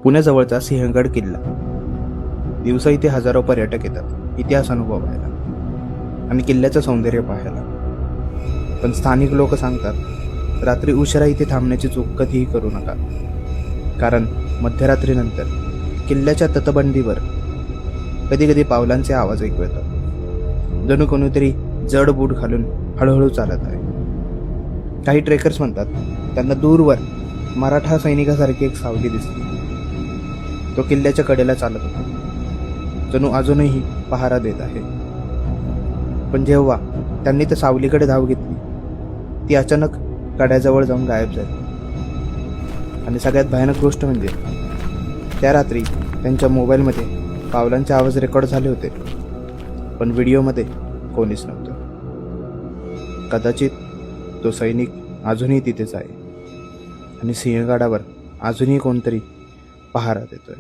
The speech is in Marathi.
पुण्याजवळचा सिंहगड किल्ला. दिवसा इथे हजारो पर्यटक येतात इतिहास अनुभवायला आणि किल्ल्याचं सौंदर्य पाहायला. पण स्थानिक लोक सांगतात रात्री उशिरा इथे थांबण्याची चूक कधीही करू नका, कारण मध्यरात्रीनंतर किल्ल्याच्या तटबंदीवर कधी कधी पावलांचे आवाज ऐकू येतात, जणू कोणीतरी जड बूट घालून हळूहळू चालत आहे. काही ट्रेकर्स म्हणतात त्यांना दूरवर मराठा सैनिकासारखी एक सावली दिसली. तो किल्ल्याच्या कडेला चालत होता, जणू अजूनही पहारा देत आहे. पण जेव्हा त्यांनी त्या सावलीकडे धाव घेतली, ती अचानक कड्याजवळ जाऊन गायब झाली. आणि सगळ्यात भयानक गोष्ट म्हणजे त्या रात्री त्यांच्या मोबाईलमध्ये पावलांचे आवाज रेकॉर्ड झाले होते, पण व्हिडिओमध्ये कोणीच नव्हतं. कदाचित तो सैनिक अजूनही तिथेच आहे आणि सिंहगडावर अजूनही कोणतरी पहारा देतोय.